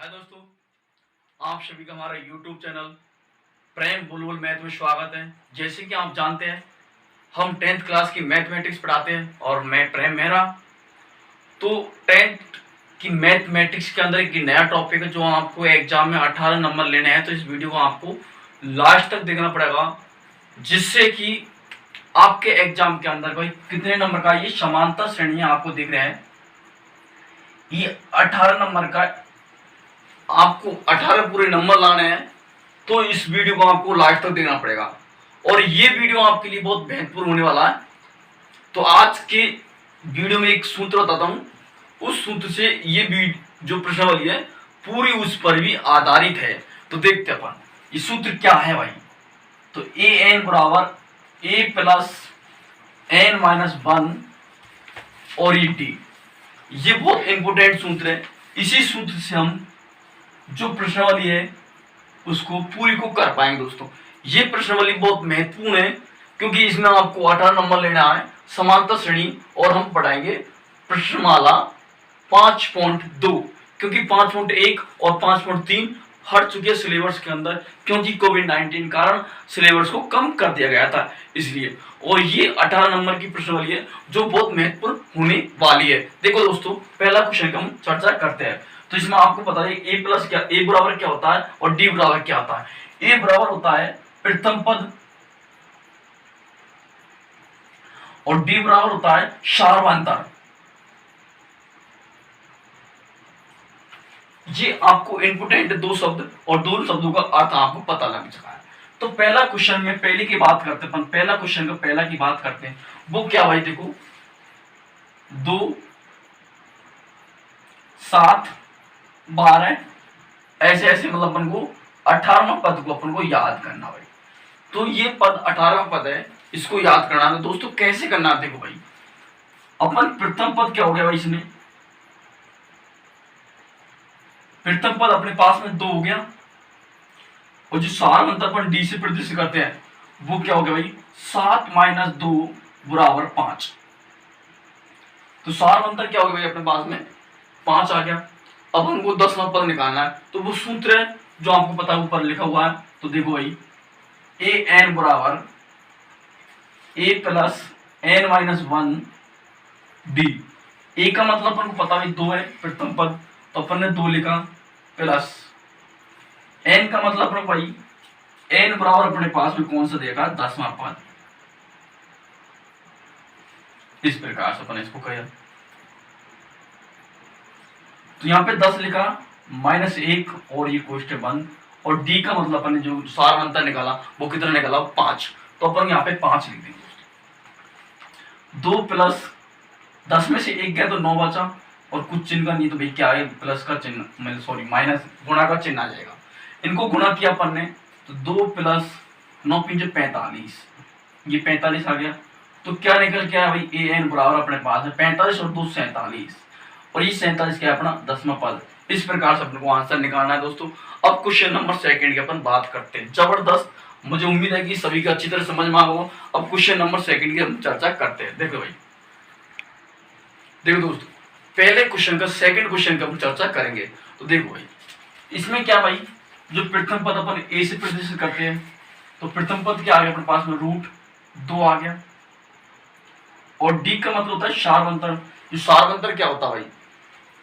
हाय दोस्तों, आप सभी का हमारा YouTube चैनल प्रेम बुलबुल मैथ में स्वागत है। जैसे कि आप जानते हैं, हम 10th क्लास की मैथमेटिक्स पढ़ाते हैं और मैं प्रेम मेहरा। तो 10th की मैथमेटिक्स के अंदर एक नया टॉपिक है जो आपको एग्जाम में 18 नंबर लेने हैं। तो इस वीडियो को आपको लास्ट तक देखना पड़ेगा, जिससे कि आपके एग्जाम के अंदर भाई कितने नंबर का ये समांतर श्रेणियां आपको दिख रहे हैं, ये 18 नंबर का आपको 18 पूरे नंबर लाने हैं। तो इस वीडियो को आपको लास्ट तक देखना पड़ेगा और ये वीडियो आपके लिए बहुत महत्वपूर्ण होने वाला है। तो आज के वीडियो में एक सूत्र बताता हूं, उस सूत्र से ये जो प्रश्नावली है पूरी उस पर भी आधारित है। तो देखते अपन ये सूत्र क्या है भाई। तो ए एन बराबर ए प्लस एन माइनस 1 और ई टी, ये बहुत इंपोर्टेंट सूत्र है। इसी सूत्र से हम जो प्रश्नावली है उसको पूरी को कर पाएंगे। दोस्तों ये प्रश्नावली बहुत महत्वपूर्ण है क्योंकि इसमें आपको 18 नंबर लेना है, समांतर श्रेणी, और हम पढ़ाएंगे प्रश्नमाला 5.2 क्योंकि 5.1 और 5.3 हट चुके हैं सिलेबस के अंदर, क्योंकि कोविड-19 कारण सिलेबस को कम कर दिया गया था इसलिए। और ये 18 नंबर की प्रश्नावली है जो बहुत महत्वपूर्ण होने वाली है। देखो दोस्तों, पहला क्वेश्चन हम चर्चा करते हैं। तो इसमें आपको पता है ए प्लस क्या, ए बराबर क्या होता है और डी बराबर क्या होता है। ए बराबर होता है प्रथम पद और डी बराबर होता है सार्वंतर। ये आपको इंपोर्टेंट दो शब्द और दो शब्दों का अर्थ आपको पता लग चुका है। तो पहला क्वेश्चन में पहले की बात करते हैं, पहला क्वेश्चन का पहला की बात करते हैं। वो क्या भाई, देखो 2 7 12 ऐसे ऐसे, मतलब अपन को 18वां पद को अपन को याद करना भाई। तो ये पद 18वां पद है, इसको याद करना है। दोस्तों कैसे करना है, देखो भाई अपन प्रथम पद क्या हो गया भाई, इसमें प्रथम पद अपने पास में 2 हो गया और जो सार्वंतर अपन डी से प्रदर्शित करते हैं वो क्या हो गया भाई, 7 - 2 बराबर 5। तो सार्वंतर क्या हो गया भाई, अपने पास में 5 आ गया। अब हमको 10वां पद निकालना है, तो वो सूत्र है जो आपको पता है ऊपर लिखा हुआ है। तो देखो भाई ए एन बराबर ए प्लस एन माइनस 1 डी। ए का मतलब अपन को पता है 2 है प्रथम पद, तो अपन ने 2 लिखा, प्लस एन का मतलब अपन भाई एन बराबर अपने पास में कौन सा देगा, 10वां पद। इस प्रकार से अपन इसको कहा। तो यहाँ पे 10 लिखा, -1 और ये क्वेश्चन बंद। और डी का मतलब अपन ने जो सार्वंतर निकाला वो कितना निकाला, 5। तो अपन यहाँ पे 5 लिख देंगे। 2 प्लस 10 में से 1 गया तो 9 बचा, और कुछ चिन्ह का नहीं, तो भाई क्या है, प्लस का चिन्ह, सॉरी माइनस, गुणा का चिन्ह आ जाएगा। इनको गुणा किया अपन ने, तो 2 प्लस 9 × 45, ये 45 आ गया। तो क्या निकल के आया भाई, ए एन बराबर अपने पास है 45 और 2 47, और ये 47 क्या है अपना 10वां पद। इस प्रकार से अपने को आंसर निकालना है। दोस्तों अब क्वेश्चन नंबर 2 की अपन बात करते हैं। जबरदस्त, मुझे उम्मीद है कि सभी का अच्छी तरह समझ में आ गया। अब क्वेश्चन नंबर 2 की हम चर्चा करते हैं। देखो भाई, देखो दोस्तों, पहले क्वेश्चन का सेकंड क्वेश्चन का हम चर्चा करेंगे। तो देखो भाई इसमें क्या भाई, जो प्रथम पद अपन ए से प्रदर्शित करते हैं, तो प्रथम पद क्या आ गया अपने पास में, √2 आ गया। और डी का मतलब होता है सार्वंतर। जो सार्वंतर क्या होता है भाई,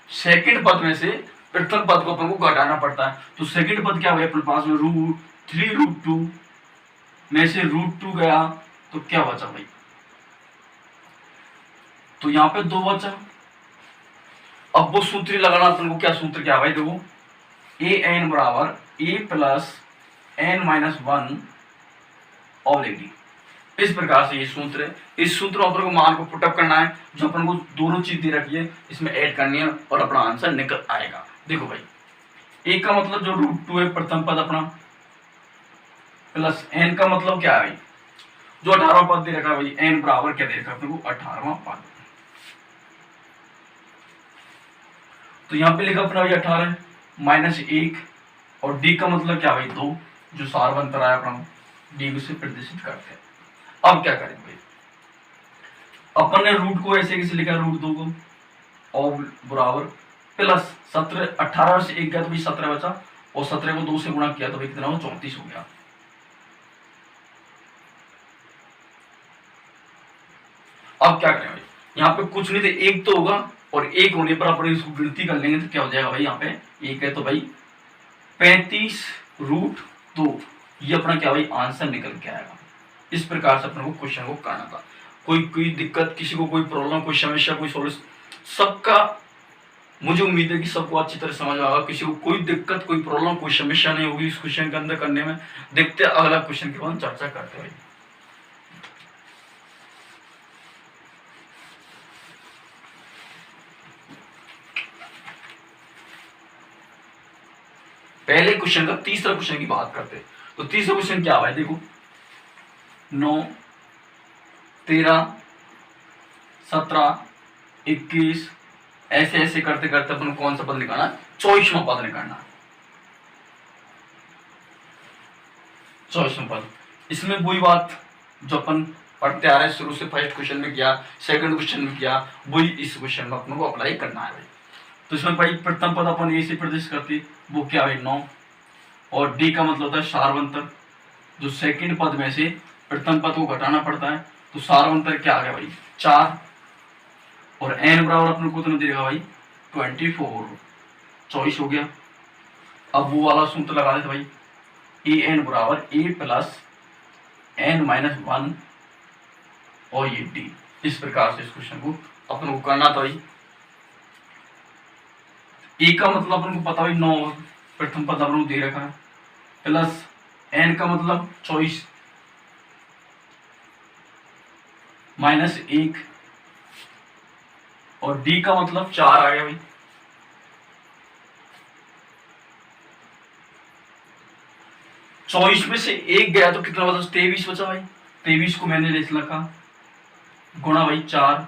सेकंड पद में से प्रथम पद को अपन को घटाना पड़ता है। तो सेकंड पद क्या हुआ अपने पास में, √3√2 में से √2 गया, तो क्या बचा भाई, तो यहाँ पे 2 बचा। अब वो सूत्र लगाना अपन को, क्या सूत्र क्या भाई, देखो ए एन बराबर ए प्लस एन माइनस 1 और डी। इस प्रकार से ये सूत्र है। इस सूत्र अपन को मान को पुटअप करना है, जो अपन को दोनों चीज दे रखी है इसमें ऐड करनी है और अपना आंसर निकल आएगा। देखो भाई ए का मतलब जो √2 है प्रथम पद अपना, प्लस एन का मतलब क्या है भाई, जो 18वां पद दे रखा है भाई, एन बराबर क्या दे रखा है अपने को, 18वां पद। तो यहाँ पे लिखा अपना भाई 18 -1, और डी का मतलब क्या भाई 2, जो सार्वंतर आया अपना, डी से प्रदर्शित करते हैं। अब क्या करेंगे भाई, अपन ने रूट को ऐसे कैसे लिखा, √2 को और बराबर प्लस 17, 18 से 1 गया तो भाई 17 बचा, और 17 को 2 से गुणा किया तो भाई कितना हो, 34 हो गया। अब क्या करें भाई, यहाँ पे कुछ नहीं थे, एक तो होगा, और एक होने पर अपन इसको गिनती कर लेंगे तो क्या हो जाएगा भाई, यहाँ पे एक है तो भाई 35√2, ये अपना क्या भाई आंसर निकल के आएगा। इस प्रकार से अपन को क्वेश्चन को करना था। कोई दिक्कत, किसी को कोई प्रॉब्लम, कोई समस्या, कोई सॉल्यूशन, सबका मुझे उम्मीद है कि सबको अच्छी तरह समझ आएगा। किसी को कोई दिक्कत, कोई प्रॉब्लम, कोई समस्या नहीं होगी इस क्वेश्चन के अंदर करने में। देखते हैं अगला क्वेश्चन के बाद चर्चा करते हैं। पहले क्वेश्चन का तीसरा क्वेश्चन की बात करते हैं। तो तीसरा क्वेश्चन क्या है, देखो 9, 13, 17, 21 ऐसे ऐसे करते करते अपन कौन सा पद निकालना, 24वां पद निकालना। 24वां पद, इसमें वही बात जो अपन पढ़ते आ रहे हैं शुरू से, फर्स्ट क्वेश्चन में किया, सेकंड क्वेश्चन में किया, वही इस क्वेश्चन में अपन को अप्लाई करना है भाई। तो इसमें भाई प्रथम पद अपन ए से प्रदर्शित करते, वो क्या है 9, और डी का मतलब होता है सार्वंतर। जो सेकंड पद में से प्रथम पद को घटाना पड़ता है, तो सार्वंतर क्या आ गया भाई 4, और n बराबर अपने को कितना देगा भाई 24, 24 हो गया। अब वो वाला सूत्र लगा देते भाई, ए एन बराबर a प्लस n-1 और ये d। इस प्रकार से इस क्वेश्चन को अपन को करना था भाई। ए का मतलब अपन को पता भाई 9, प्रथम पद अपन को दे रखा है, प्लस n का मतलब 24 माइनस 1, और d का मतलब 4 आ गया भाई। चौबीस में से 1 गया तो कितना बचा, 23 बचा भाई। 23 को मैंने ले लिखा गुणा भाई 4,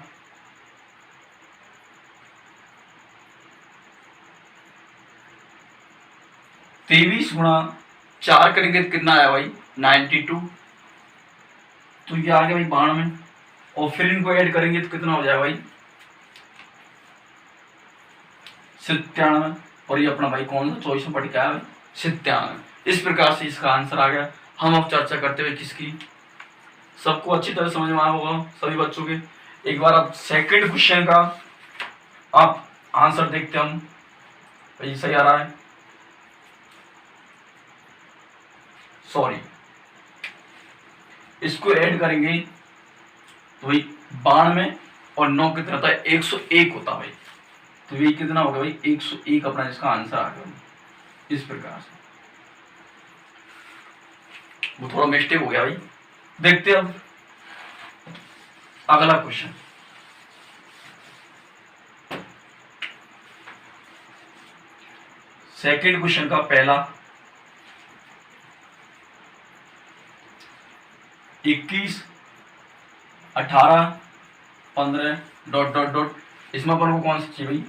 तेईस गुणा 4 करेंगे तो कितना आया भाई 92, तो ये आ गया भाई 92, और फिर इनको ऐड करेंगे तो कितना हो जाएगा भाई 97, और ये अपना भाई कौन सा 24 में पढ़ के आया भाई 97। इस प्रकार से इसका आंसर आ गया। हम अब चर्चा करते हुए किसकी, सबको अच्छी तरह समझ में आया होगा सभी बच्चों के। एक बार अब सेकंड क्वेश्चन का आप आंसर देखते हम, भाई सही आ रहा है, सॉरी इसको ऐड करेंगे तो भाई 92 और 9 कितना होता है 101 होता है भाई। तो ये कितना होगा भाई 101 अपना इसका आंसर आ गया। इस प्रकार से वो थोड़ा मिस्टेक हो गया भाई। देखते हैं अब अगला क्वेश्चन। सेकंड क्वेश्चन का पहला 21, 18, 15 डॉट डॉट डॉट, इसमें अपन को कौन सा चाहिए भाई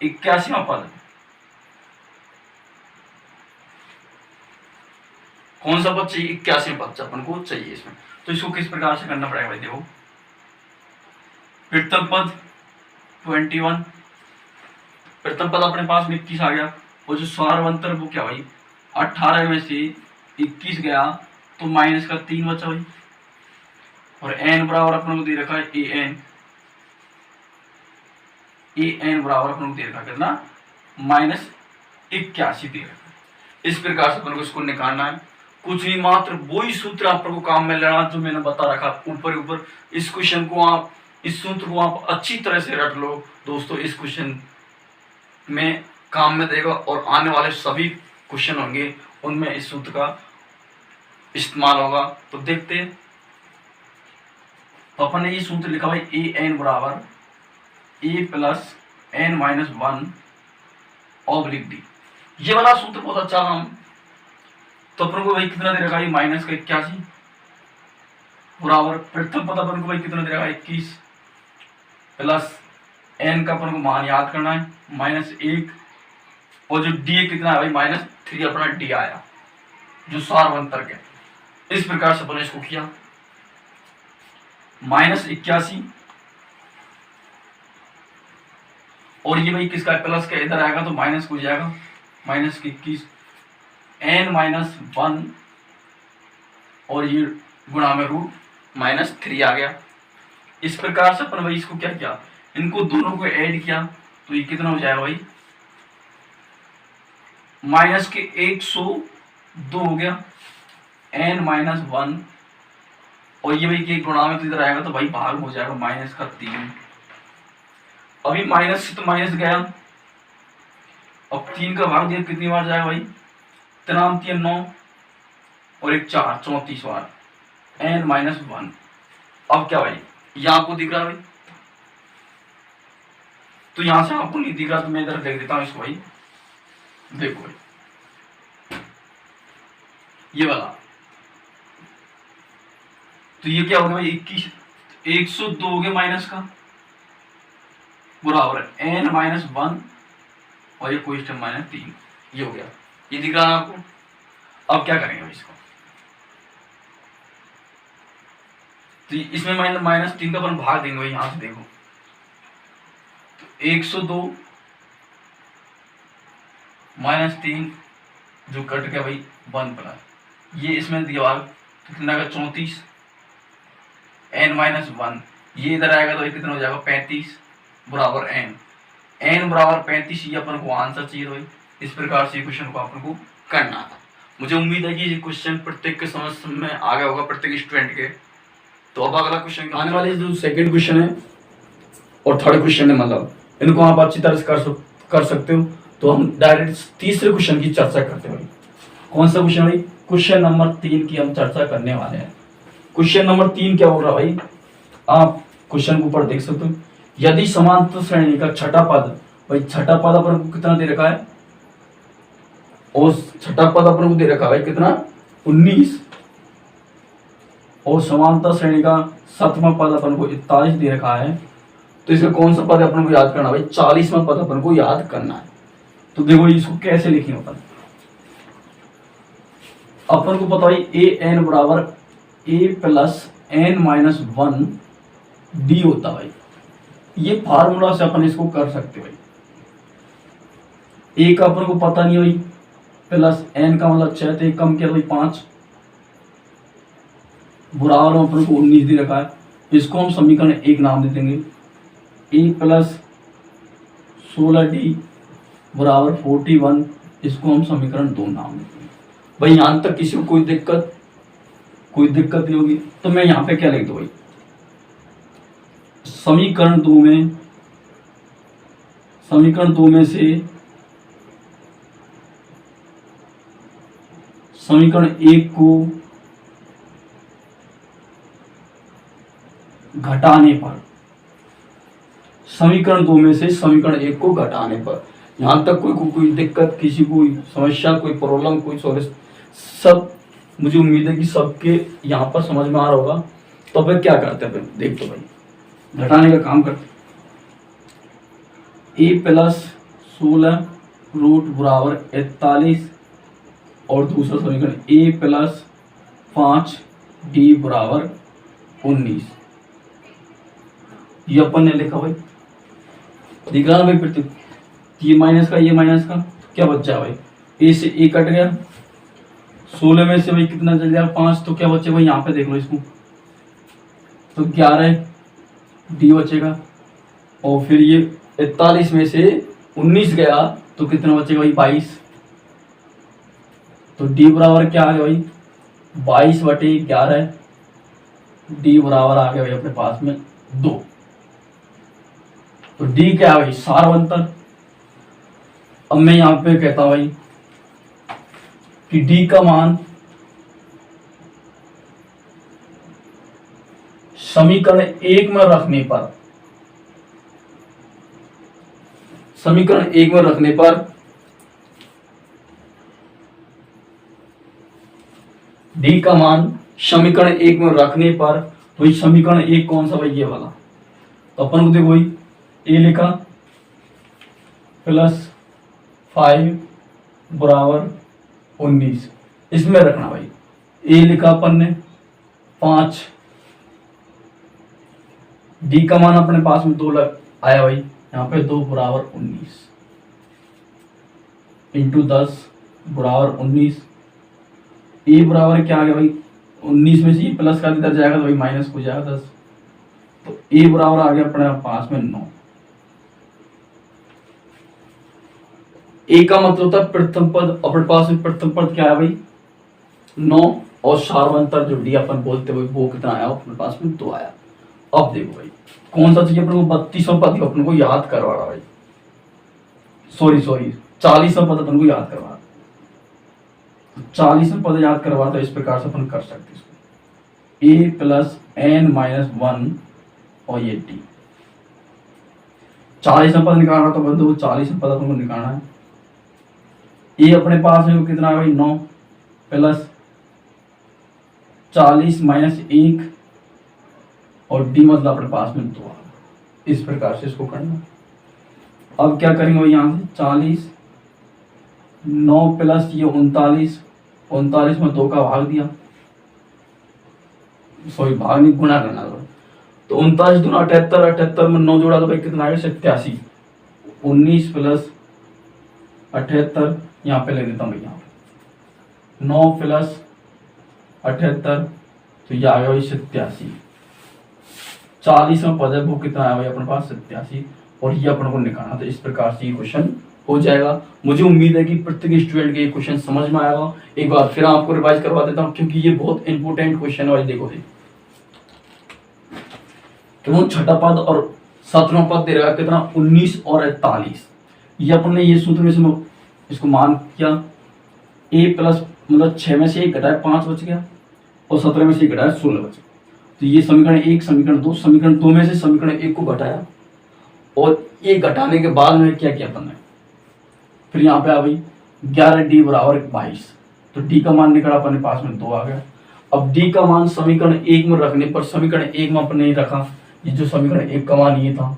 -81वां पद। कौन सा पद चाहिए, 81वां पद अपन को चाहिए इसमें। तो इसको किस प्रकार से करना पड़ेगा भाई, देखो प्रथम पद 21, प्रथम पद अपने पास में 21 आ गया, और जो सार्वंतर वो क्या भाई 18 में से 21 गया तो माइनस का 3 बचा भाई, और n बराबर अपन को दे रखा है an बराबर अपन को दे रखा कितना -81 दे रखा। इस प्रकार से अपन को इसको निकालना है। कुछ ही मात्र वही सूत्र आप को काम में लेना जो मैंने बता रखा ऊपर ऊपर। इस क्वेश्चन को आप, इस सूत्र को आप अच्छी तरह से रट लो दोस्तों, इस क्वेश्चन में काम में देगा, और आने वाले सभी क्वेश्चन होंगे उनमें इस सूत्र का इस्तेमाल होगा। तो देखते हैं, तो अपन ने ये सूत्र लिखा भाई an बराबर a प्लस n-1 और लिख दी। ये वाला सूत्र बहुत अच्छा हम, तो अपन को भाई कितना दे रखा है -81 बराबर प्रथम पद अपन को भाई कितना दे रखा है 21 प्लस n का अपन को मान याद करना है -1, और जो d कितना है भाई -3 अपना d आया जो सार्वंतर के। इस प्रकार से अपन इसको किया -81 और ये भाई किसका प्लस का इधर आएगा तो माइनस हो जाएगा, माइनस की 21 n-1 और ये गुणा में √-3 आ गया। इस प्रकार से अपन भाई इसको क्या किया, इनको दोनों को ऐड किया तो ये कितना हो जाएगा भाई, माइनस के 102 हो गया n-1 और ये भाई के गुणा में तो इधर आएगा तो भाई भाग हो जाएगा -3। अभी माइनस से तो माइनस गया, अब 3 का भाग दिया कितनी बार जाएगा भाई, 3 9 और 1 4 34 बार n-1। अब क्या भाई ये आपको दिख रहा है भाई, तो यहां से आपको नहीं दिख रहा तो मैं इधर लिख देता हूं इसको भाई, देखो भाई ये वाला, तो ये क्या हो गया भाई 21 102 हो गया माइनस का बराबर n-1 और ये क्वेश्चन -3, ये हो गया, ये दिख रहा है आपको। अब क्या करेंगे इसको, तो इसमें -3 का अपन भाग देंगे भाई, यहां से देखो तो 102 -3 जो कट गया भाई 1 प्लस, ये इसमें दिया कितना का 34 n-1, ये इधर आएगा तो ये कितना हो जाएगा 35 बराबर n बराबर 35, ये अपन को आंसर चाहिए भाई। इस प्रकार से क्वेश्चन को अपन को करना था। मुझे उम्मीद है कि ये क्वेश्चन प्रत्येक के समझ में आ गया होगा प्रत्येक स्टूडेंट के। तो अब अगला क्वेश्चन आने वाले जो सेकंड क्वेश्चन है और थर्ड क्वेश्चन है, मतलब इनको आप अच्छी तरह से कर सकते हो। तो हम डायरेक्ट तीसरे क्वेश्चन की चर्चा करते हैं भाई। कौन सा क्वेश्चन भाई, क्वेश्चन नंबर 3 की हम चर्चा करने वाले हैं। क्वेश्चन नंबर 3 क्या हो रहा भाई, आप क्वेश्चन के ऊपर देख सकते हो, यदि समांतर श्रेणी का छठा पद, भाई छठा पद अपन को कितना दे रखा है, और छठा पद अपन को दे रखा है भाई कितना 19, और समांतर श्रेणी का सातवां पद अपन को 41 दे रखा है। तो इसका कौन सा पद अपन को याद करना भाई, 40वां पद अपन को याद करना है। तो देखो इसको कैसे लिखेंगे अपन को पता भाई an बराबर a प्लस n-1 d होता भाई। ये फार्मूला से अपन इसको कर सकते भाई। a का अपन को पता नहीं भाई, प्लस n का मतलब 6, तो कम किया भाई 5, बराबर में अपन को 19 दे रखा है। इसको हम समीकरण 1 नाम दे देंगे, a प्लस 16d बराबर 41, इसको हम समीकरण 2 नाम देते हैं भाई। यहां तक किसी को कोई दिक्कत नहीं होगी। तो मैं यहाँ पे क्या लिख दूं भाई, समीकरण 2 में से समीकरण 1 को घटाने पर, समीकरण 2 में से समीकरण 1 को घटाने पर, यहां तक कोई दिक्कत, किसी कोई समस्या, कोई प्रॉब्लम, कोई सॉल्यूशन, सब मुझे उम्मीद है कि सबके यहाँ पर समझ में आ रहा होगा। तो फिर क्या करते हैं, देख तो भाई घटाने का काम करते, a प्लस 16 रूट बराबर 41 और दूसरा समीकरण a प्लस 5 d बराबर 19, ये अपन ने लिखा भाई, दिख रहा ना भाई। फिर ये माइनस का क्या बच जाए भाई, a से a कट गया, 16 में से भाई कितना चल जाएगा 5, तो क्या बचे भाई यहाँ पे देख लो इसको, तो 11 डी बचेगा। और फिर ये 41 में से 19 गया तो कितना बचेगा भाई 22, तो डी बराबर क्या आ गया भाई 22/11, डी बराबर आ गया भाई अपने पास में 2। तो डी क्या है भाई सारवंतर। अब मैं यहाँ पे कहता हूं भाई कि डी का मान समीकरण 1 में रखने पर, समीकरण 1 में रखने पर डी का मान समीकरण 1 में रखने पर, तो समीकरण 1 कौन सा भाई ये वाला, तो अपन को देखो भाई ए लिखा प्लस 5 बराबर 19, इसमें रखना भाई। ए लिखा अपन ने 5, डी का मान अपने पास में 2 आया भाई, यहाँ पे 2 बराबर 19 इंटू 10 बराबर 19। ए बराबर क्या आ गया भाई, 19 में से ये प्लस का इधर जाएगा तो भाई माइनस हो जाएगा 10। तो ए बराबर आ गया अपने पास में 9। ए का मतलब था प्रथम पद, अपने पास में प्रथम पद क्या है भाई 9, और सार्वंतर जो डी अपन बोलते हुए वो कितना आया अपने पास में 2 आया। अब देखो भाई कौन सा चाहिए अपने को, 32वां पद अपन को याद करवा रहा भाई, सॉरी 40वां पद अपन को याद करवा रहा। 40वां पद याद करवा तो इस प्रकार से अपन कर सकते इसको, ए प्लस एन माइनस 1 और ये डी। 40वां पद निकालना तो बंधु 40वां पद अपन को निकालना है। ए अपने पास में कितना है भाई 9 प्लस 40 माइनस 1 और डी मतलब अपने पास में 2। इस प्रकार से इसको करना। अब क्या करेंगे भाई यहाँ से 40 9 प्लस ये 39 में 2 का भाग दिया, सॉरी भाग नहीं गुणा करना तो 39 दूना 78, 78 में 9 जोड़ा तो भाई कितना आएगा 87। 19 प्लस 78 यहाँ पे ले देता हूँ भैया 9 प्लस 78 तो ये आ गया भाई 87। 40वां पद है वो कितना आया भाई अपने पास 87 और ये अपन को निकालना। तो इस प्रकार से ये क्वेश्चन हो जाएगा। मुझे उम्मीद है कि प्रत्येक स्टूडेंट के ये क्वेश्चन समझ में आएगा। एक बार फिर आपको रिवाइज करवा देता हूँ क्योंकि ये बहुत इंपॉर्टेंट क्वेश्चन है भाई। देखो क्यों छठा पद और 17वां पद दे रहा है कितना 19 और 41। ये अपन ने ये सूत्र में से इसको मान किया ए प्लस मतलब 6 में से 1 घटाया 5 बच गया और 17 में से 1 घटाया 16 बच गया। तो ये समीकरण 1 समीकरण 2 समीकरण 2 में से समीकरण 1 को घटाया और ये घटाने के बाद में क्या किया अपन ने फिर यहाँ पे आ गई 11 डी बराबर 22। तो डी का मान निकला अपने पास में 2 आ गया। अब डी का मान समीकरण 1 में रखने पर समीकरण 1 में अपन नहीं रखा, ये जो समीकरण 1 का मान ये था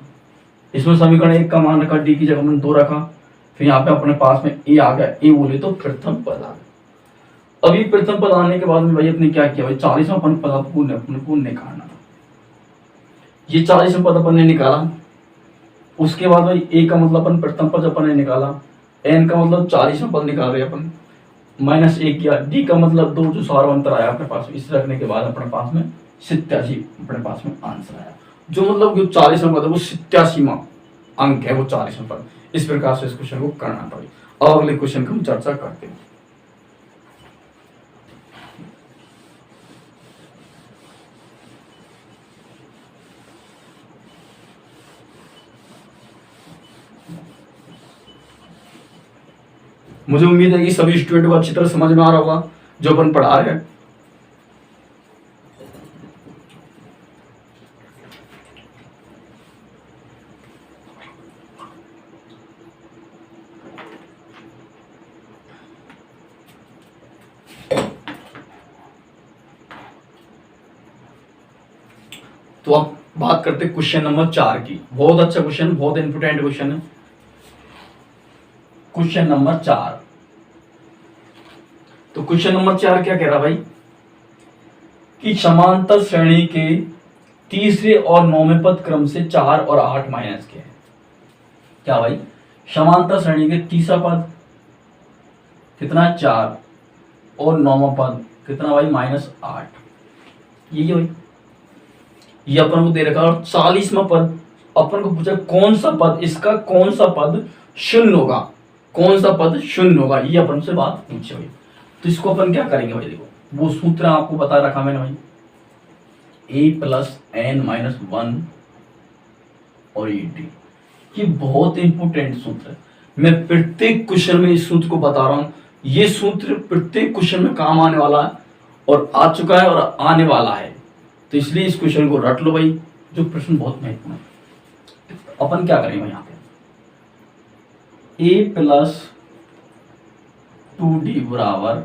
इसमें समीकरण 1 का मान रखा, डी की जगह हमने 2 रखा। फिर यहाँ पे अपने पास में ए आ गया, ए बोले तो प्रथम पद आ गया। अभी प्रथम पद आने के बाद में भाई अपने क्या किया भाई 40वां पद अपने को निकालना था। ये 40वां पद अपन ने निकाला, उसके बाद भाई ए का मतलब अपन प्रथम पद अपन ने निकाला, एन का मतलब 40वां पद निकाल रहे अपन माइनस 1 किया, डी का मतलब 2 जो सार्वंतर आया अपने पास इस रखने के बाद अपने पास में 87 अपने पास में आंसर आया। जो मतलब जो 40वां पद है वो 87वां अंक है वो 40वां पद। इस प्रकार से इस क्वेश्चन को करना था भाई। अब अगले क्वेश्चन की हम चर्चा करते हैं। मुझे उम्मीद है कि सभी स्टूडेंट को अच्छी तरह समझ में आ रहा होगा जो अपन पढ़ा रहे हैं। तो अब बात करते हैं क्वेश्चन नंबर 4 की। बहुत अच्छा क्वेश्चन, बहुत इंपोर्टेंट क्वेश्चन है। क्वेश्चन नंबर 4, तो क्वेश्चन नंबर 4 क्या कह रहा भाई कि समांतर श्रेणी के तीसरे और 9वें पद क्रम से 4 और 8 माइनस के हैं। क्या भाई समांतर श्रेणी के तीसरा पद कितना 4 और 9वां पद कितना भाई -8। यही भाई ये अपन को दे रखा और 40वां पद अपन को पूछा कौन सा पद, इसका कौन सा पद शून्य होगा, कौन सा पद शून्य होगा, ये अपन से बात पूछे भाई। तो इसको अपन क्या करेंगे भाई, देखो वो सूत्र आपको बता रखा मैंने भाई, a प्लस एन माइनस 1 और ई टी। ये बहुत इंपोर्टेंट सूत्र है। मैं प्रत्येक क्वेश्चन में इस सूत्र को बता रहा हूं। ये सूत्र प्रत्येक क्वेश्चन में काम आने वाला है और आ चुका है और आने वाला है। तो इसलिए इस क्वेश्चन को रट लो भाई, जो प्रश्न बहुत महत्वपूर्ण है। अपन क्या करेंगे भाई यहाँ पे a प्लस 2d बराबर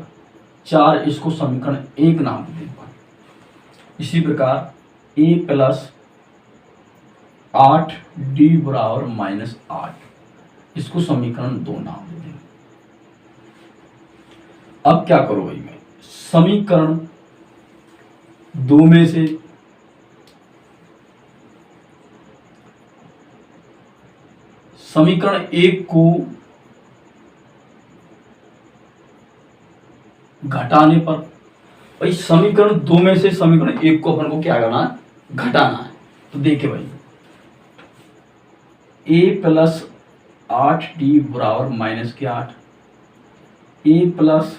4, इसको समीकरण 1 नाम दे देंगे। इसी प्रकार a प्लस 8d बराबर -8, इसको समीकरण 2 नाम दे देंगे। अब क्या करो भाई, मैं समीकरण 2 में से समीकरण 1 को घटाने पर, भाई समीकरण 2 में से समीकरण 1 को अपन को क्या करना है, घटाना है। तो देखिए भाई a प्लस 8d बराबर माइनस के 8, a प्लस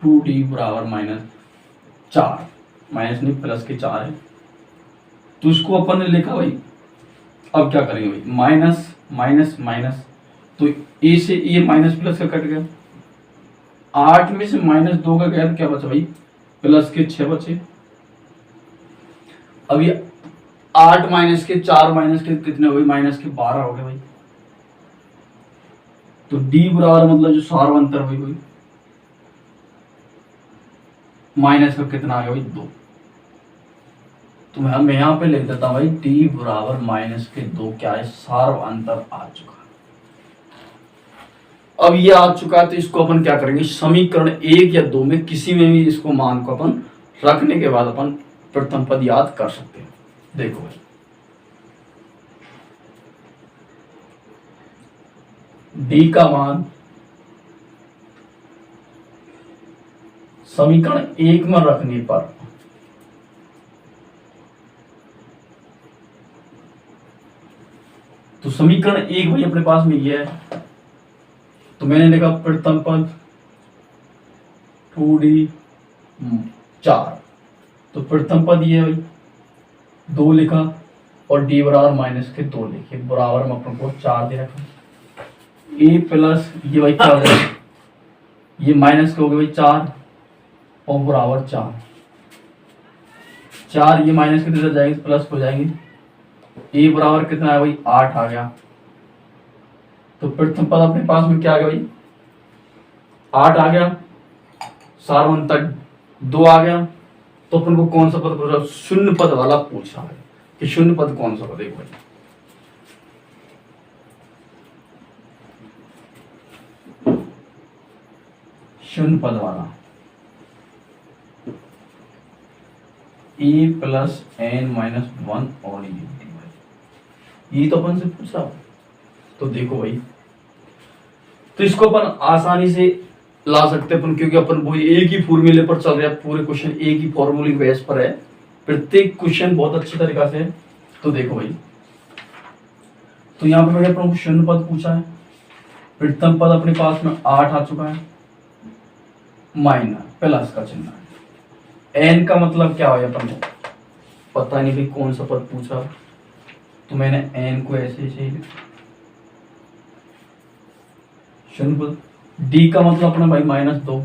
2d बराबर -4, माइनस नहीं प्लस के 4 है। तो इसको अपन ने लिखा भाई, अब क्या करेंगे भाई, माइनस माइनस माइनस, तो a से a माइनस प्लस का कट गया, 8 में से -2 का गया तो क्या बचा भाई, प्लस के 6 बचे। अब ये 8 माइनस के 4 माइनस के कितने हो गए, माइनस के 12 हो गए भाई। तो d बराबर मतलब जो सार्वंतर हुई माइनस का कितना आ गया भाई, 2। तो मैं यहां पे लिख देता हूं भाई d बराबर माइनस के 2 क्या है, सार्वंतर आ चुका है। अब ये आ चुका है तो इसको अपन क्या करेंगे, समीकरण 1 या 2 में किसी में भी इसको मान को अपन रखने के बाद अपन प्रथम पद याद कर सकते हैं। देखो भाई d का मान समीकरण 1 में रखने पर तो समीकरण 1 भाई अपने पास में ये है, तो मैंने लिखा प्रथम पद 2d 4, तो प्रथम पद ये है भाई 2 लिखा और d बराबर माइनस के 2 लिखे, बराबर में अपन को 4 दे रखा। a प्लस ये भाई क्या हो जाएगा, ये माइनस के हो गए भाई 4 और बराबर 4 ये माइनस के इधर जाएंगे प्लस हो जाएंगे, a बराबर कितना है भाई 8 आ गया। तो प्रथम पद अपने पास में क्या आ गया भाई, 8 आ गया, सार्वंतर 2 आ गया। तो अपन को कौन सा पद पूछ रहा, शून्य पद वाला पूछ रहा है कि शून्य पद कौन सा पद, देखो भाई शून्य पद वाला a प्लस n माइनस 1 और ये तो अपन से पूछा। तो देखो भाई तो इसको अपन आसानी से ला सकते अपन, क्योंकि अपन वो एक ही फॉर्मूले पर चल रहा है, पूरे क्वेश्चन एक ही फॉर्मूले की बेस पर है, प्रत्येक क्वेश्चन बहुत अच्छी तरीका से। तो देखो भाई तो यहाँ पे मैंने अपन शून्य पद पूछा है, प्रथम पद अपने पास में 8 आ चुका है, माइनस प्लस का चिन्ह है, n का मतलब क्या है अपन को पता नहीं भाई कौन सा पद पूछा, तो मैंने n को ऐसे ही लिखा। शून्य पद d का मतलब अपना भाई -2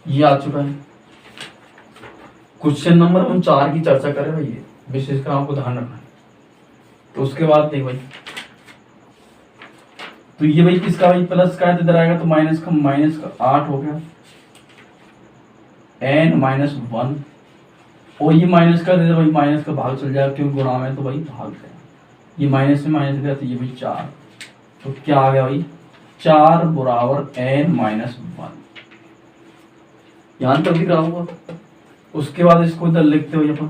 ये आ चुका है। क्वेश्चन नंबर हम 4 की चर्चा करें भाई, ये विशेषकर आपको ध्यान रखना है। तो उसके बाद देख भाई तो ये भाई किसका भाई प्लस का इधर आएगा तो माइनस का 8 हो गया, n -1 और ये माइनस का इधर भाई माइनस का भाग चल जाएगा क्योंकि गुणा में तो भाई भाग गया, ये माइनस से माइनस गया तो ये भाई 4, तो क्या आ गया भाई 4 बराबर n -1, यहां तक दिख रहा होगा। उसके बाद इसको इधर लिखते हो अपन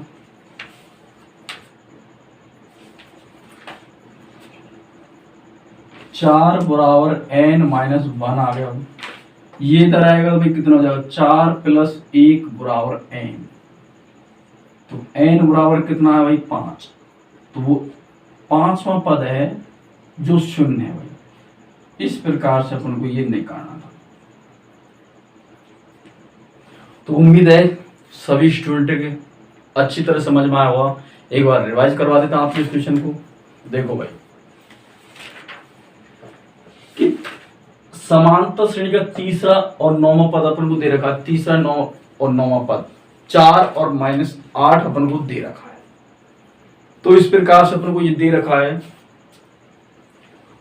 4 बराबर n -1 आ गया, ये इधर आएगा तो भाई कितना हो जाएगा 4 + 1 बराबर n, तो n बराबर कितना है भाई 5, तो वो 5वां पद है जो शून्य है भाई। इस प्रकार से अपन को ये निकालना था। तो उम्मीद है सभी स्टूडेंट के अच्छी तरह समझ में आया होगा। एक बार रिवाइज करवा देता हूं आपके इस क्वेश्चन को। देखो भाई कि समांतर श्रेणी का तीसरा और 9वां पद अपन को दे रखा है, तीसरा 9 और 9वां पद 4 और -8 अपन को दे रखा है। तो इस प्रकार से अपन को ये दे रखा है,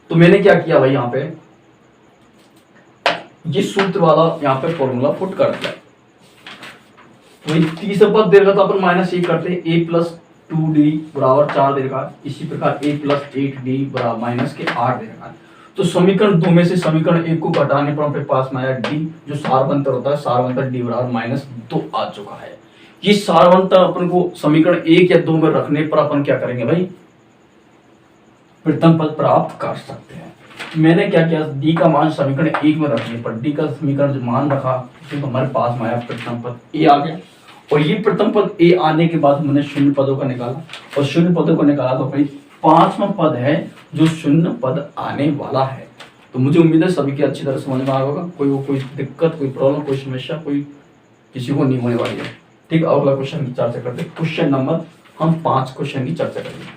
तो मैंने क्या किया भाई यहां पे ये सूत्र वाला यहां पे फॉर्मूला पुट कर दिया। वही तीसरा पद दे रखा तो अपन -1 करते हैं, a + 2d बराबर 4 दे रखा है, इसी प्रकार a + 8d बराबर -8 दे रखा है। तो समीकरण 2 में से समीकरण 1 को घटाने पर अपने पास में आया d, जो सारवंतर होता है, सारवंतर d बराबर -2 आ चुका है। ये सारवंतर अपन को समीकरण 1 या 2 में रखने पर अपन क्या करेंगे भाई, प्रथम पद प्राप्त कर सकते हैं। मैंने क्या किया, डी का मान समीकरण 1 में रख लिया, पर डी का समीकरण जो मान रखा तो हमारे पास में आया प्रथम पद ए आ गया। और ये प्रथम पद ए आने के बाद हमने शून्य पदों का निकाला, और शून्य पदों को निकाला तो भाई 5वां पद है जो शून्य पद आने वाला है। तो मुझे उम्मीद है सभी की अच्छी तरह समझ में आ होगा, कोई दिक्कत, कोई प्रॉब्लम, कोई समस्या कोई किसी को नहीं होने वाली है। ठीक, अगला क्वेश्चन की चर्चा करते हैं। क्वेश्चन नंबर, हम 5 क्वेश्चन की चर्चा करेंगे।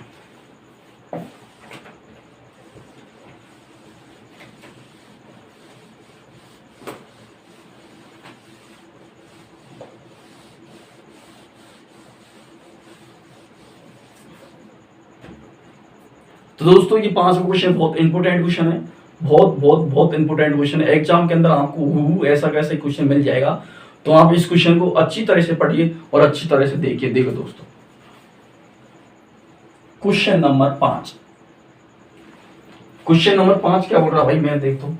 तो दोस्तों ये 5 क्वेश्चन बहुत इंपॉर्टेंट क्वेश्चन है, बहुत इंपॉर्टेंट क्वेश्चन है। एग्जाम के अंदर आपको ऐसा कैसे क्वेश्चन मिल जाएगा, तो आप इस क्वेश्चन को अच्छी तरह से पढ़िए और अच्छी तरह से देखिए। देखो दोस्तों, क्वेश्चन नंबर 5, क्वेश्चन नंबर 5 क्या बोल रहा है भाई, मैं देखता हूं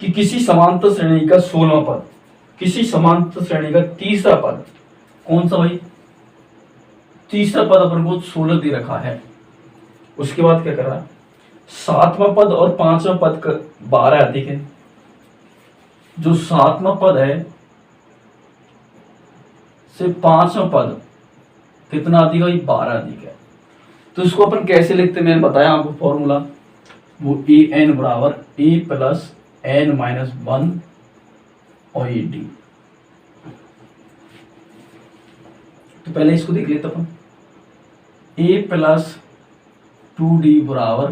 कि किसी समांतर श्रेणी का 16वां पद, किसी समांतर श्रेणी का तीसरा पद, कौन सा भाई, तीसरा पद अपन को 16 दे रखा है। उसके बाद क्या कर रहा है, 7वां पद और 5वां पद का 12 अधिक है। जो 7वां पद है से 5वां पद कितना अधिक है, 12 अधिक है। तो इसको अपन कैसे लिखते हैं, मैंने बताया आपको फॉर्मूला, वो ए एन बराबर ए प्लस एन माइनस 1 और ए डी। तो पहले इसको देख लेते अपन, ए प्लस 2d बराबर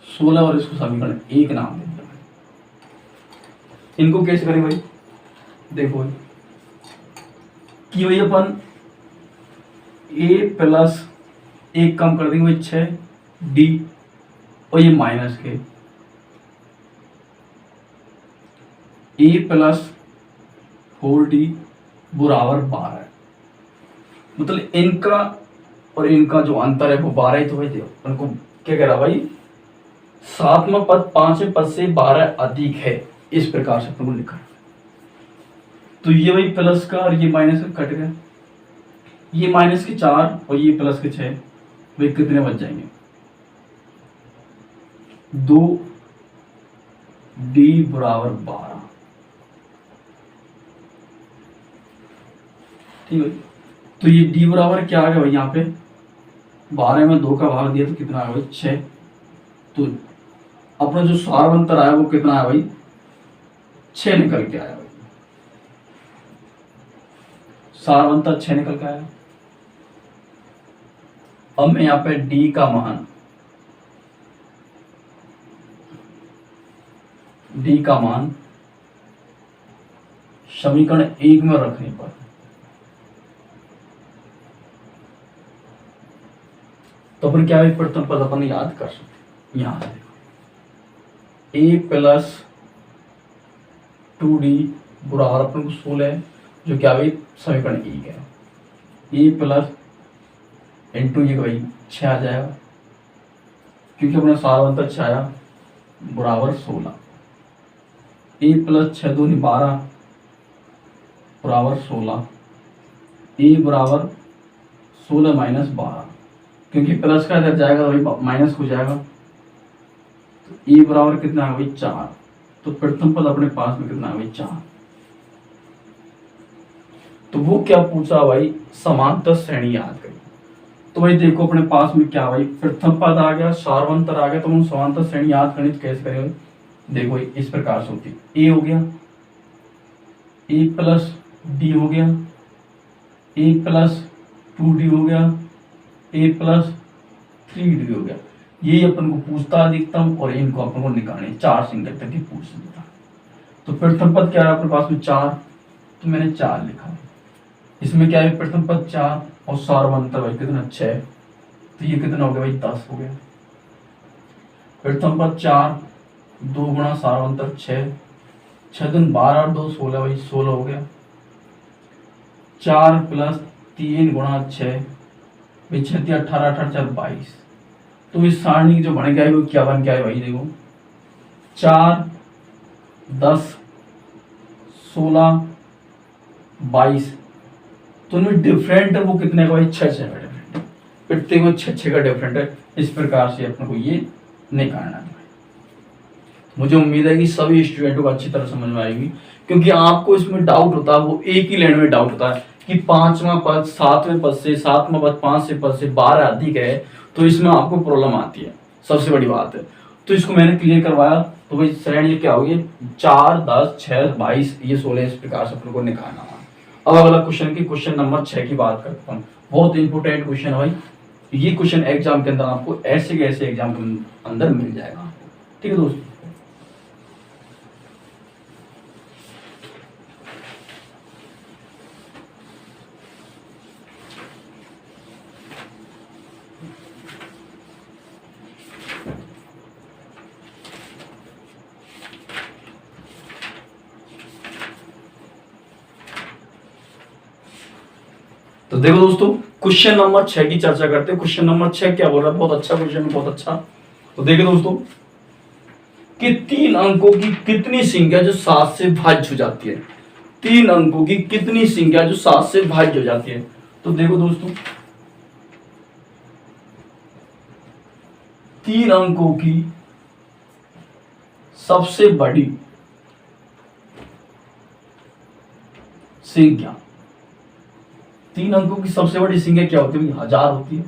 16 और इसको समीकरण 1 नाम दे दिया। इनको कैसे करें भाई, देखो भाई कि भाई अपन a प्लस 1 कम कर देंगे भाई 6d, और ये माइनस के a प्लस 4d बराबर 12। मतलब इनका और इनका जो अंतर है वो 12 ही। तो भाई देखो उनको क्या कह रहा भाई, 7वां पद 5वें पद से 12 अधिक है, इस प्रकार से अपन को लिखा। तो ये भाई प्लस का और ये माइनस का कट गया, ये माइनस के 4 और ये प्लस के 6, भाई कितने बच जाएंगे, 2d बराबर 12। ठीक है, तो ये d बराबर क्या आ गया भाई, यहाँ पे 12 में 2 का भाग दिया तो कितना आया भाई 6। तो अपना जो सारवंतर आया वो कितना आया भाई, 6 निकल के आया भाई, सारवंतर 6 निकल के आया। अब मैं यहाँ पे d का मान समीकरण 1 में रखने पर तो अपन क्या है, प्रथम पद अपन याद कर सकते। यहां से a प्लस 2d बराबर अपन को 16 है, जो क्या भाई समीकरण 1 है। a प्लस इंटू ये भाई 6 आ जाएगा, क्योंकि अपना सारवंतर 6 आया बराबर 16। a प्लस 6 दूनी 12 बराबर 16, a बराबर 16 माइनस 12, क्योंकि प्लस का इधर जाएगा तो भाई माइनस हो जाएगा। तो a बराबर कितना है भाई 4। तो प्रथम पद अपने पास में कितना है भाई 4। तो वो क्या पूछा भाई, समांतर श्रेणी याद करिए। तो भाई देखो अपने पास में क्या भाई, प्रथम पद आ गया, सारवंतर आ गया, तो हम समांतर श्रेणी याद करनी तो कैसे करेंगे, देखो भाई इस प्रकार से होती है। a हो गया, a प्लस डी हो गया, a प्लस 2d हो गया, a प्लस 3d हो गया। ये अपन को पूछता अधिकतम और इनको अपन को निकालने 4 सिंगल तक ही पूछ सकता। तो प्रथम पद क्या है अपने पास में 4, तो मैंने 4 लिखा। इसमें क्या है, प्रथम पद 4 और सारवंतर भाई कितना 6, तो ये कितना हो गया भाई 10 हो गया। प्रथम पद 4, 2 गुणा सारवंतर 6, 6 दूनी 12 और 2 16 भाई 16 हो गया। 4 प्लस 3 गुणा 6 भाई 6 18 18 4 22। तो इस सारणी जो बन गया है वो क्या बन गया है भाई, देखो 4 10 16 22। तो उनमें डिफरेंट है वो कितने का भाई 6 6 का डिफरेंट। प्रत्येक में 6 का डिफरेंट है। इस प्रकार से अपने को ये निकालना है। मुझे उम्मीद है कि सभी स्टूडेंटों को अच्छी तरह समझ में आएगी, क्योंकि आपको इसमें डाउट होता है वो एक ही लाइन में डाउट होता है कि 5वां पद 7वें पद से, 7वां पद 5 से पद से 12 अधिक है, तो इसमें आपको प्रॉब्लम आती है, सबसे बड़ी बात है। तो इसको मैंने क्लियर करवाया। तो भाई श्रेणी ये क्या होगी, 4, 10, 6, 22, ये 16 इस प्रकार से अपने को निकालना है। अब अगला क्वेश्चन की क्वेश्चन नंबर 6 की बात करता हूँ। बहुत इंपोर्टेंट क्वेश्चन है भाई, ये क्वेश्चन एग्जाम के अंदर आपको ऐसे के ऐसे एग्जाम के अंदर मिल जाएगा। ठीक है दोस्तों, तो देखो दोस्तों, क्वेश्चन नंबर 6 की चर्चा करते हैं। क्वेश्चन नंबर 6 क्या बोल रहा है, बहुत अच्छा क्वेश्चन है, बहुत अच्छा। तो देखो दोस्तों कि 3 अंकों की कितनी संख्या जो 7 से भाज्य हो जाती है, 3 अंकों की कितनी संख्या जो 7 से भाज्य हो जाती है। तो देखो दोस्तों, 3 अंकों की सबसे बड़ी संख्या, 3 अंकों की सबसे बड़ी संख्या क्या होती है, 1000 होती है।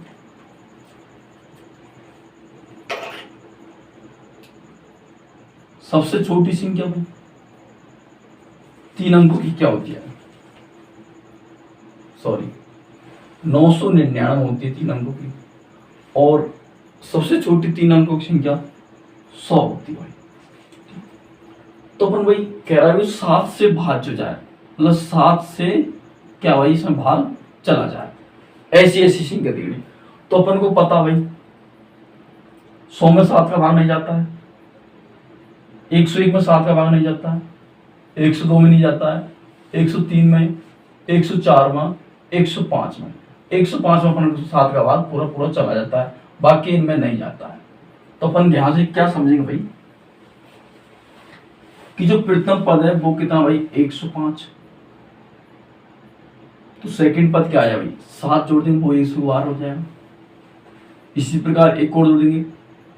सबसे छोटी संख्या भाई 3 अंकों की क्या होती है, सॉरी 999 होती है 3 अंकों की, और सबसे छोटी 3 अंकों की संख्या 100 होती है भाई। तो अपन भाई कह रहा है 7 से भाज्य हो जाए, मतलब 7 से क्या भाई इसमें भाग चला जाए, ऐसी ऐसी संख्या दी गई। तो अपन को पता भाई 100 में 7 का भाग नहीं जाता है, 101 में 7 का भाग नहीं जाता है, 102 में नहीं जाता है, 103 में, 104 में, 105 में, 105 में अपन 7 का भाग पूरा पूरा चला जाता है, बाकी इनमें नहीं जाता है। तो अपन यहां से क्या समझेंगे भाई कि जो प्रथम पद है वो कितना भाई 105, तो सेकंड पद क्या आया भाई 7 जोड़ देंगे वो 112 हो जाएगा। इसी प्रकार एक और जोड़ देंगे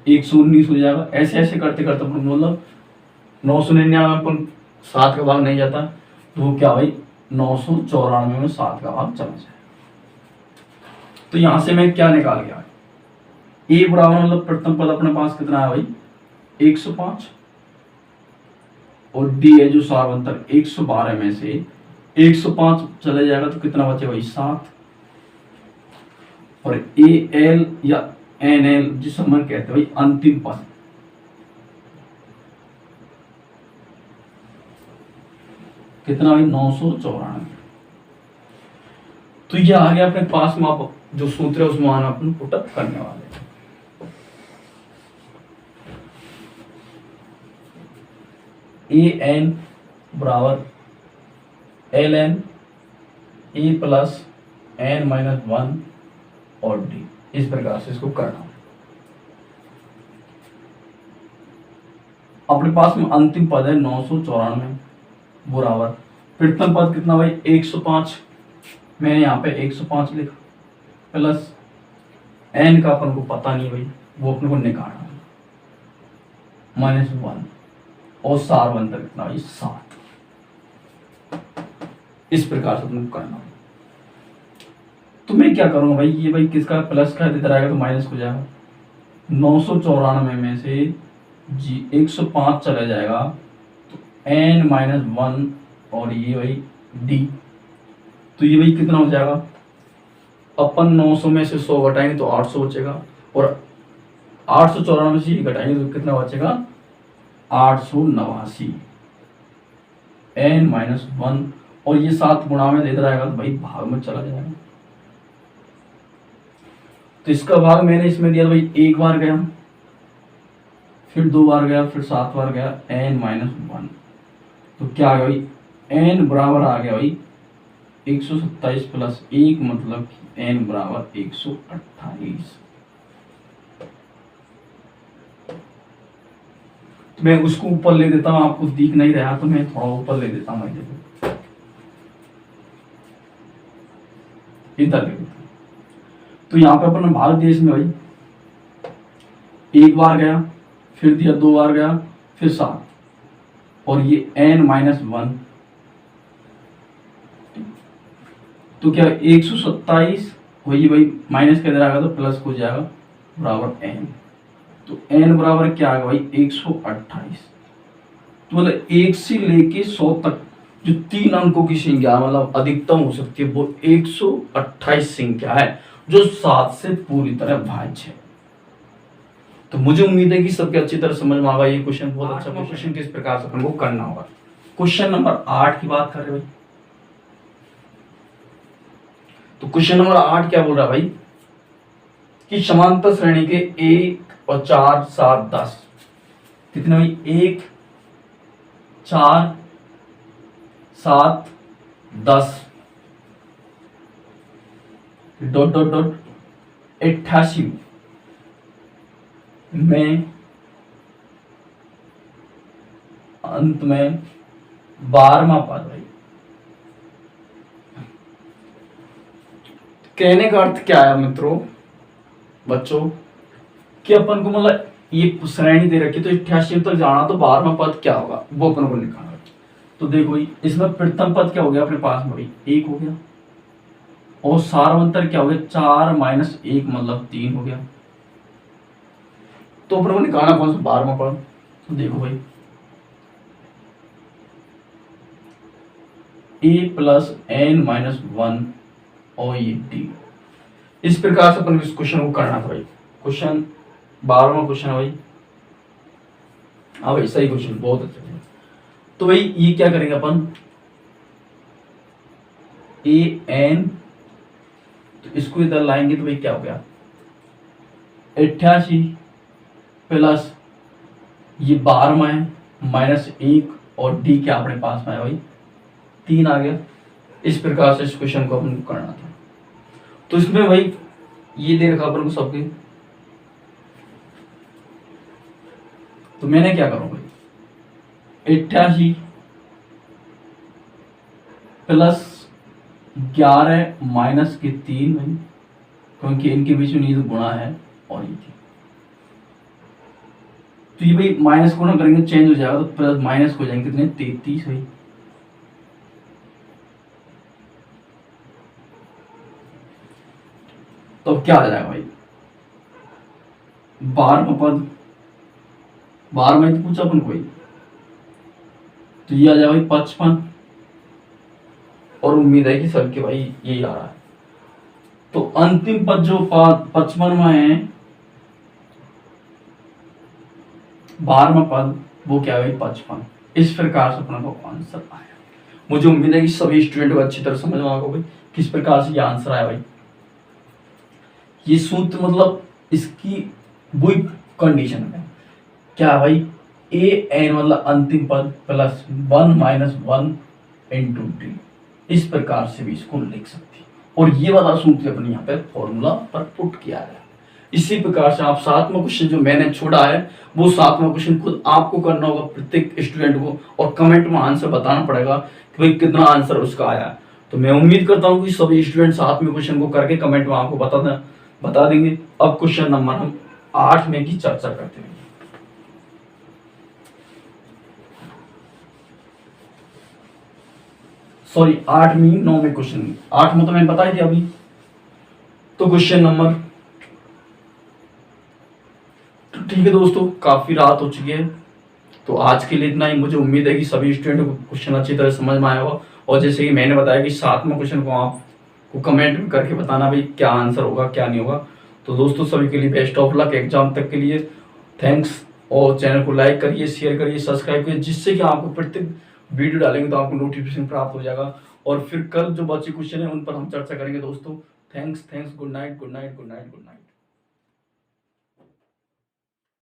119 हो जाएगा। ऐसे ऐसे करते करते अपन मतलब 999 अपन 7 का भाग नहीं जाता, तो वो क्या भाई 994 में 7 का भाग चला जाए। तो यहां से मैं क्या निकाल गया, ए बराबर मतलब प्रथम पद अपने पास कितना है भाई 105, और डी है जो सार्वंतर 112 में से 105 चले जाएगा तो कितना बचे भाई 7, और ए एल या एन एल जिसे हम कहते हैं भाई अंतिम पद, कितना भाई 994। तो ये आ गया अपने पास में, आप जो सूत्र है उस मान अपन पुटअप करने वाले हैं। ए एन बराबर L N A plus N minus 1 और डी, इस प्रकार से इसको करना। अपने पास में अंतिम पद है 994 बराबर प्रथम पद कितना भाई 105, मैंने यहाँ पे 105 लिखा, प्लस एन का अपन को पता नहीं भाई, वो अपने को निकालना है -1, और सार्वंतर कितना भाई 7, इस प्रकार से अपने को करना है। तो मैं क्या करूंगा भाई, ये भाई किसका प्लस का इधर आएगा तो माइनस हो जाएगा, 994 में से जी 105 चला जाएगा तो n माइनस 1 और ये भाई d, तो ये भाई कितना हो जाएगा, अपन 900 में से 100 घटाएंगे तो 800 बचेगा, और 894 में से ये घटाएंगे तो कितना बचेगा 889 n माइनस 1, और ये 7 गुणा में देता रहेगा तो भाई भाग में चला जाएगा। तो इसका भाग मैंने इसमें दिया भाई, एक बार गया, फिर 2 बार गया, फिर 7 बार गया, n माइनस 1, तो क्या आ गया भाई n बराबर आ गया भाई 127 प्लस 1, मतलब n बराबर 128। तो मैं उसको ऊपर ले देता हूँ, आपको दिख नहीं रहा तो मैं थोड़ा ऊपर ले देता हूँ, इधर ले देता हूँ। तो यहाँ पे अपन भाग दिया इसमें भाई, एक बार गया, फिर दिया, दो बार गया, फिर 7, और ये n-1, तो क्या 127 वही भाई माइनस के अंदर आएगा तो प्लस हो जाएगा बराबर n। तो n बराबर क्या आएगा भाई 128। तो मतलब 1 से लेके 100 तक जो 3 अंकों की संख्या मतलब अधिकतम हो सकती है वो 128 संख्या है जो 7 से पूरी तरह भाज्य है। तो मुझे उम्मीद है कि सबके अच्छी तरह समझ में आएगा। ये क्वेश्चन बहुत अच्छा क्वेश्चन, किस प्रकार से अपन को करना होगा। क्वेश्चन नंबर 8 की बात कर रहे भाई। तो क्वेश्चन नंबर 8 क्या बोल रहा है भाई कि समांतर श्रेणी के 1 और 4, 7, 10 कितने भाई 1, 4, 7, 10 डॉट डॉट डॉट 88 में अंत में 12वां पद भाई। कहने का अर्थ क्या है मित्रों, बच्चों, कि अपन को मतलब ये श्रेणी दे रखी तो 88 तक जाना, तो 12वां पद क्या होगा वो अपन को निकालना। तो देखो भाई इसमें प्रथम पद क्या हो गया अपने पास में भाई 1 हो गया, और सार्वंतर क्या हो गया 4 माइनस 1 मतलब 3 हो गया। तो अपन को निकालना कौन सा 12वां पद। तो देखो भाई a प्लस n-1 और ये d, इस प्रकार से अपन इस क्वेश्चन को करना था भाई। क्वेश्चन 12वां क्वेश्चन है भाई। हाँ भाई सही क्वेश्चन, बहुत अच्छा। तो भाई ये क्या करेंगे अपन an, तो इसको इधर लाएंगे तो भाई क्या हो गया 88 प्लस ये 12वां है माइनस 1 और d क्या अपने पास में है भाई 3 आ गया। इस प्रकार से इस क्वेश्चन को अपन को करना था। तो इसमें भाई ये दे रखा अपन को सबके, तो मैंने क्या करूं भाई 88 प्लस 11 माइनस के 3 भाई, क्योंकि इनके बीच में ये तो गुणा है और ये थी, तो ये भाई माइनस को ना करेंगे चेंज हो जाएगा, तो प्लस माइनस हो जाएंगे कितने 33 भाई। तो क्या आ जाएगा भाई 12वां पद, 12वां तो पूछा अपन कोई, तो ये आ जाएगा भाई 55, और उम्मीद है कि सबके भाई यही आ रहा है। तो अंतिम पद जो 55वां है 12वां पद वो क्या है भाई 55। इस प्रकार से अपना को आंसर आया। मुझे उम्मीद है कि सभी स्टूडेंट को अच्छी तरह समझ में आ गया भाई किस प्रकार से ये आंसर आया भाई। ये सूत्र मतलब इसकी वही कंडीशन है क्या भाई an मतलब अंतिम पद प्लस 1 माइनस 1 इंटू डी, इस प्रकार से भी इसको लिख सकते हैं। और ये वाला सूत्र अपने यहाँ पे फॉर्मूला पर पुट किया है। इसी प्रकार से आप 7वां क्वेश्चन जो मैंने छोड़ा है वो 7वां क्वेश्चन खुद आपको करना होगा प्रत्येक स्टूडेंट को, और कमेंट में आंसर बताना पड़ेगा कि भाई कितना आंसर उसका आया। तो मैं उम्मीद करता हूँ कि सभी स्टूडेंट 7वें क्वेश्चन को करके कमेंट में आपको बता देंगे। अब क्वेश्चन नंबर हम 8 में की चर्चा करते हैं। सॉरी 9वें क्वेश्चन, 8 में तो मैंने बता ही दिया अभी। तो क्वेश्चन नंबर, तो ठीक है दोस्तों, काफी रात हो चुकी है, तो आज के लिए इतना ही। मुझे उम्मीद है कि सभी स्टूडेंट को क्वेश्चन अच्छी तरह समझ में आया होगा, और जैसे कि मैंने बताया कि 7वां क्वेश्चन को आपको कमेंट में करके बताना भाई क्या आंसर होगा क्या नहीं होगा। तो दोस्तों सभी के लिए बेस्ट ऑफ लक एग्जाम तक के लिए। थैंक्स, और चैनल को लाइक करिए, शेयर करिए, सब्सक्राइब करिए, जिससे कि आपको प्रत्येक वीडियो डालेंगे तो आपको नोटिफिकेशन प्राप्त हो जाएगा। और फिर कल जो बचे क्वेश्चन है उन पर हम चर्चा करेंगे दोस्तों। Thanks, good night, good night, good night, good night.